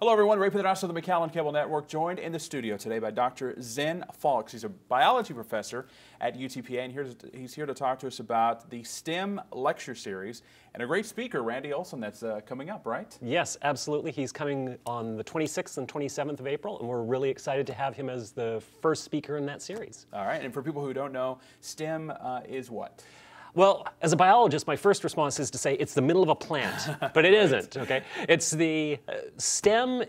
Hello everyone, Ray Pedrasso of the McAllen Cable Network, joined in the studio today by Dr. Zen Falks. He's a biology professor at UTPA, and he's here to talk to us about the STEM lecture series and a great speaker, Randy Olson, that's coming up, right? Yes, absolutely. He's coming on the 26th and 27th of April, and we're really excited to have him as the first speaker in that series. All right, and for people who don't know, STEM is what? Well, as a biologist, my first response is to say it's the middle of a plant, but it isn't, okay? It's the, STEM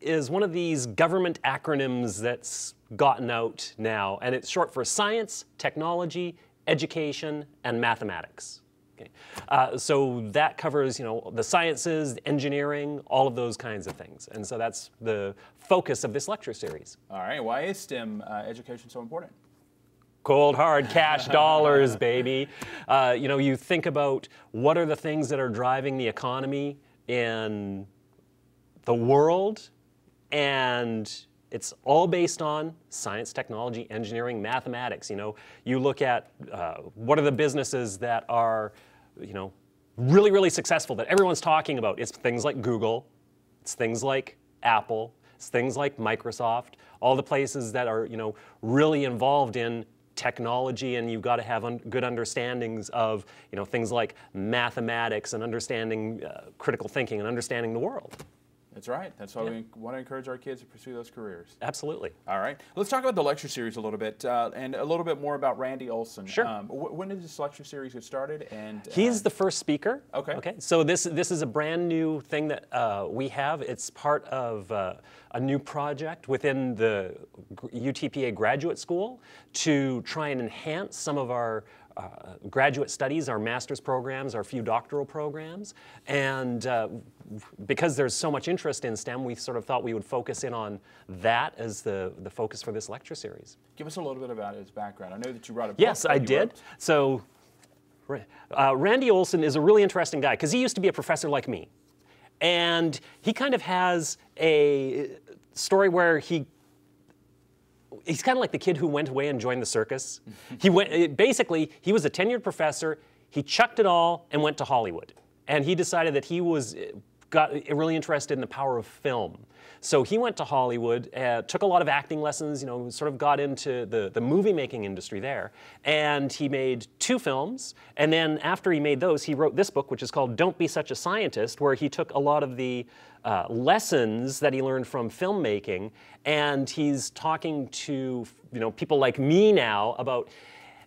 is one of these government acronyms that's gotten out now, and it's short for science, technology, education, and mathematics. Okay. So that covers, the sciences, engineering, all of those kinds of things. And so that's the focus of this lecture series. All right, why is STEM education so important? Cold, hard cash dollars, baby. You think about what are the things that are driving the economy in the world, and it's all based on science, technology, engineering, mathematics. You look at what are the businesses that are, really, really successful that everyone's talking about. It's things like Google, it's things like Apple, it's things like Microsoft, all the places that are, really involved in technology, and you've got to have good understandings of things like mathematics and understanding critical thinking and understanding the world. That's right. That's why we want to encourage our kids to pursue those careers. Absolutely. All right. Let's talk about the lecture series a little bit, and a little bit more about Randy Olson. Sure. When did this lecture series get started? And he's the first speaker. Okay. Okay. So this is a brand new thing that we have. It's part of a new project within the UTPA Graduate School to try and enhance some of our graduate studies, our master's programs, our few doctoral programs, and because there's so much interest in STEM, we sort of thought we would focus in on that as the focus for this lecture series. Give us a little bit about his background. I know that you wrote a book. Yes, I did. So Randy Olson is a really interesting guy because he used to be a professor like me, and he kind of has a story where he's kind of like the kid who went away and joined the circus. Basically, he was a tenured professor, he chucked it all and went to Hollywood. And he decided that he got really interested in the power of film. So he went to Hollywood, took a lot of acting lessons, sort of got into the movie making industry there. And he made 2 films, and then after he made those, he wrote this book, which is called Don't Be Such a Scientist, where he took a lot of the lessons that he learned from filmmaking, and he's talking to people like me now about,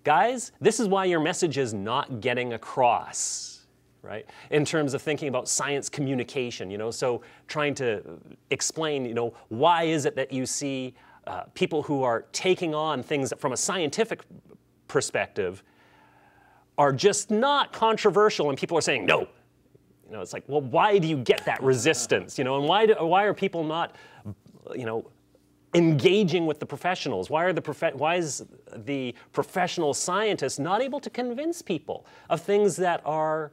guys, this is why your message is not getting across. Right? In terms of thinking about science communication, so trying to explain, why is it that you see people who are taking on things from a scientific perspective are just not controversial, and people are saying no. It's like, well, why do you get that resistance? And why are people not, engaging with the professionals? Why is the professional scientist not able to convince people of things that are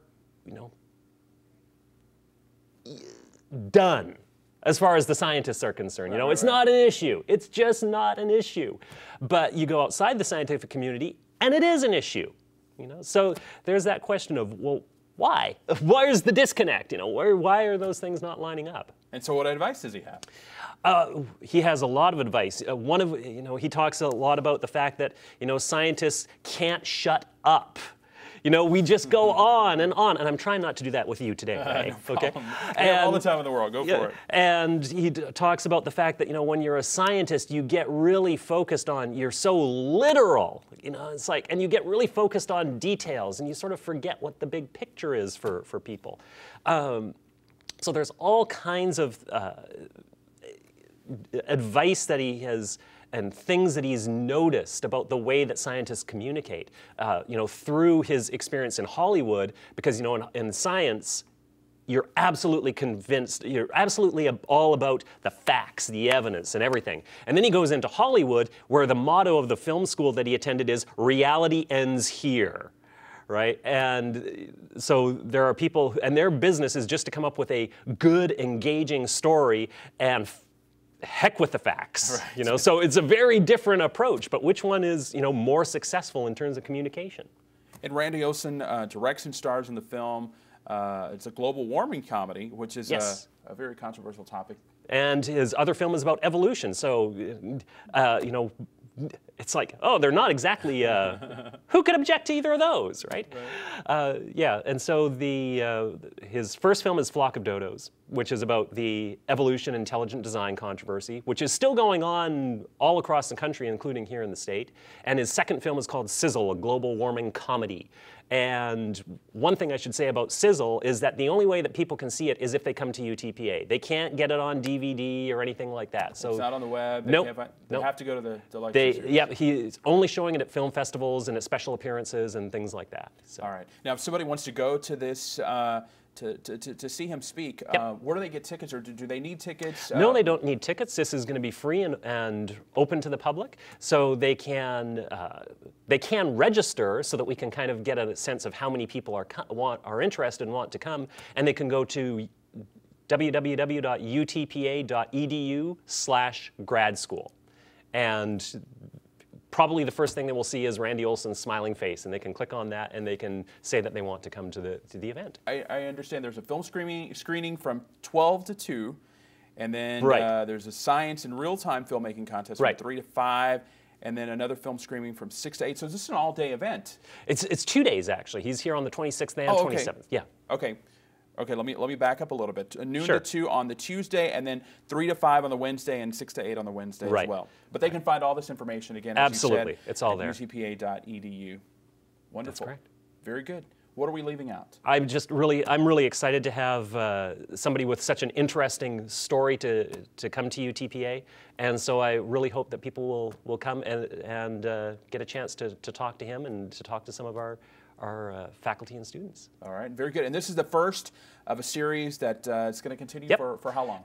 done as far as the scientists are concerned? It's not an issue. It's just not an issue. But you go outside the scientific community and it is an issue. So there's that question of, well, why? Where's the disconnect? Why are those things not lining up? And so what advice does he have? He has a lot of advice. He talks a lot about the fact that, scientists can't shut up. We just go on, and I'm trying not to do that with you today, right? No okay? And, all the time in the world. Go for it. And he talks about the fact that, when you're a scientist, you get really focused on, you're so literal, it's like, and you get really focused on details, and you sort of forget what the big picture is for people. So there's all kinds of advice that he has and things that he's noticed about the way that scientists communicate, through his experience in Hollywood, because, in science, you're absolutely convinced, you're absolutely all about the facts, the evidence, and everything. And then he goes into Hollywood, where the motto of the film school that he attended is, reality ends here. Right? And so there are people, and their business is just to come up with a good, engaging story and heck with the facts, right. So it's a very different approach, but which one is, more successful in terms of communication? And Randy Olson directs and stars in the film. It's a global warming comedy, which is yes. a very controversial topic And his other film is about evolution. So, you know, it's like, oh, they're not exactly, who could object to either of those, right? Yeah, and so his first film is Flock of Dodos, which is about the evolution intelligent design controversy, which is still going on all across the country, including here in the state. And his second film is called Sizzle, a global warming comedy. And one thing I should say about Sizzle is that the only way that people can see it is if they come to UTPA. They can't get it on DVD or anything like that. So it's not on the web. Nope. They have to go to the lecture series. Yeah, he's only showing it at film festivals and at special appearances and things like that. So. All right. Now, if somebody wants to go to this to see him speak, where do they get tickets, or do they need tickets? No, they don't need tickets. This is going to be free and open to the public, so they can register so that we can kind of get a sense of how many people are interested and want to come, and they can go to www.utpa.edu/grad school, and probably the first thing they will see is Randy Olson's smiling face, and they can click on that and they can say that they want to come to the event. I understand there's a film screening from 12 to 2, and then there's a science and real-time filmmaking contest from 3 to 5, and then another film screening from 6 to 8. So this is an all-day event. It's 2 days, actually. He's here on the 26th and 27th. Yeah. Okay. Okay, let me back up a little bit. Noon to 2 on the Tuesday, and then 3 to 5 on the Wednesday, and 6 to 8 on the Wednesday as well. But they can find all this information again, as you said, it's all at there. utpa.edu. Wonderful. That's correct. Very good. What are we leaving out? I'm really excited to have somebody with such an interesting story to come to UTPA, and so I really hope that people will come and get a chance to talk to him and to talk to some of our faculty and students. All right, very good. And this is the first of a series that is going to continue for how long?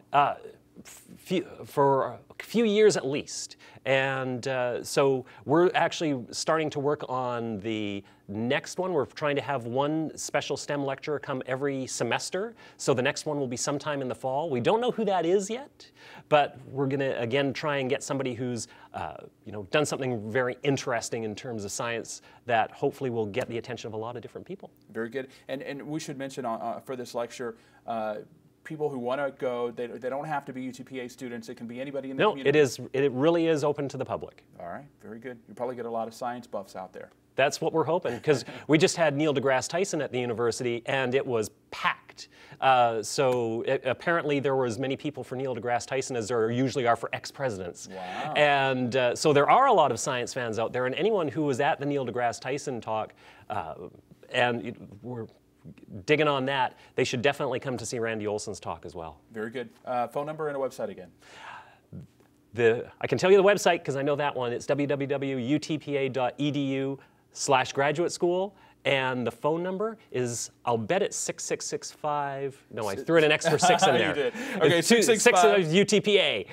For a few years at least. And so we're actually starting to work on the next one. We're trying to have one special STEM lecturer come every semester. So the next one will be sometime in the fall. We don't know who that is yet, but we're going to, again, try and get somebody who's done something very interesting in terms of science that hopefully will get the attention of a lot of different people. Very good. And we should mention for this lecture, people who want to go, they don't have to be UTPA students. It can be anybody in the community. No, it really is open to the public. All right, very good. You probably get a lot of science buffs out there. That's what we're hoping, because we just had Neil deGrasse Tyson at the university, and it was packed. Apparently there were as many people for Neil deGrasse Tyson as there usually are for ex-presidents. Wow. And so there are a lot of science fans out there, and anyone who was at the Neil deGrasse Tyson talk, and we're digging on that, they should definitely come to see Randy Olson's talk as well. Very good. Phone number and a website again. I can tell you the website because I know that one. It's www.utpa.edu/graduate school. And the phone number is, I'll bet it's 6665. No, I threw in an extra 6 in there. You did. Okay, 665 UTPA,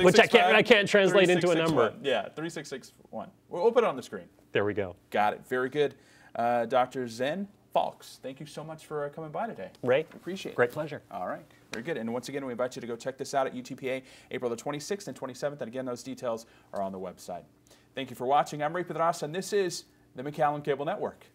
which I can't translate into a number. Yeah, 3661. We'll put it on the screen. There we go. Got it. Very good. Dr. Zen Falks, thank you so much for coming by today. Ray, appreciate it. Great pleasure. All right, very good. And once again, we invite you to go check this out at UTPA, April the 26th and 27th. And again, those details are on the website. Thank you for watching. I'm Ray Pedraza, and this is the McAllen Cable Network.